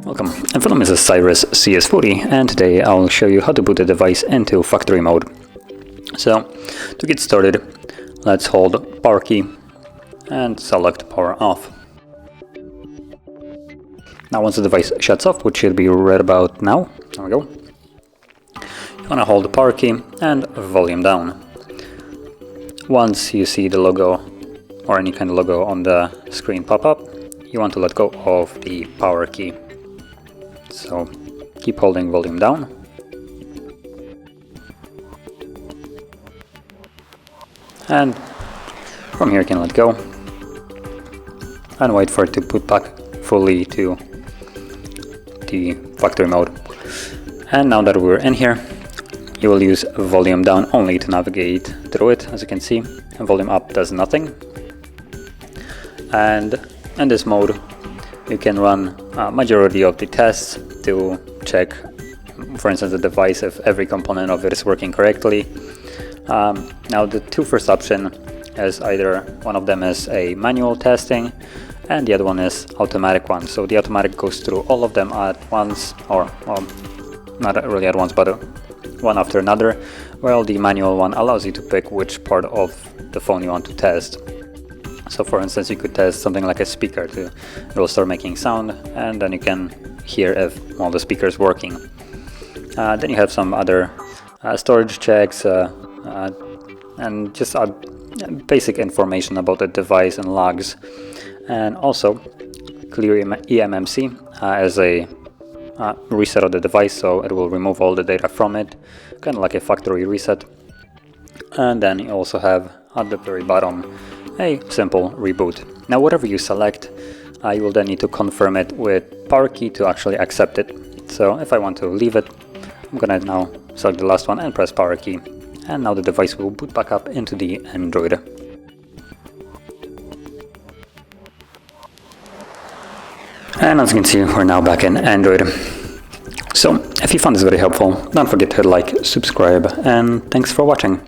Welcome, and my name is CYRUS CS40, and today I'll show you how to boot the device into factory mode. So, to get started, let's hold power key and select power off. Now once the device shuts off, which should be right about now, there we go, you want to hold the power key and volume down. Once you see the logo or any kind of logo on the screen pop up, you want to let go of the power key. So keep holding volume down. And from here you can let go and wait for it to boot back fully to the factory mode. And now that we're in here, you will use volume down only to navigate through it. As you can see, volume up does nothing. And in this mode you can run a majority of the tests to check, for instance, the device, if every component of it is working correctly. Now the two first option is either one of them is a manual testing and the other one is automatic one. So the automatic goes through all of them at once, or not really at once, but one after another, while the manual one allows you to pick which part of the phone you want to test. So for instance, you could test something like a speaker. It will start making sound, and then you can hear if the speaker is working. Then you have some other storage checks and just basic information about the device and logs. And also clear eMMC as a reset of the device, so it will remove all the data from it, kind of like a factory reset. And then you also have at the very bottom a simple reboot. Now whatever you select, you will then need to confirm it with power key to actually accept it. So if I want to leave it, I'm gonna now select the last one and press power key, and now the device will boot back up into the Android. And as you can see, we're now back in Android. So if you found this very helpful, don't forget to hit like, subscribe, and thanks for watching.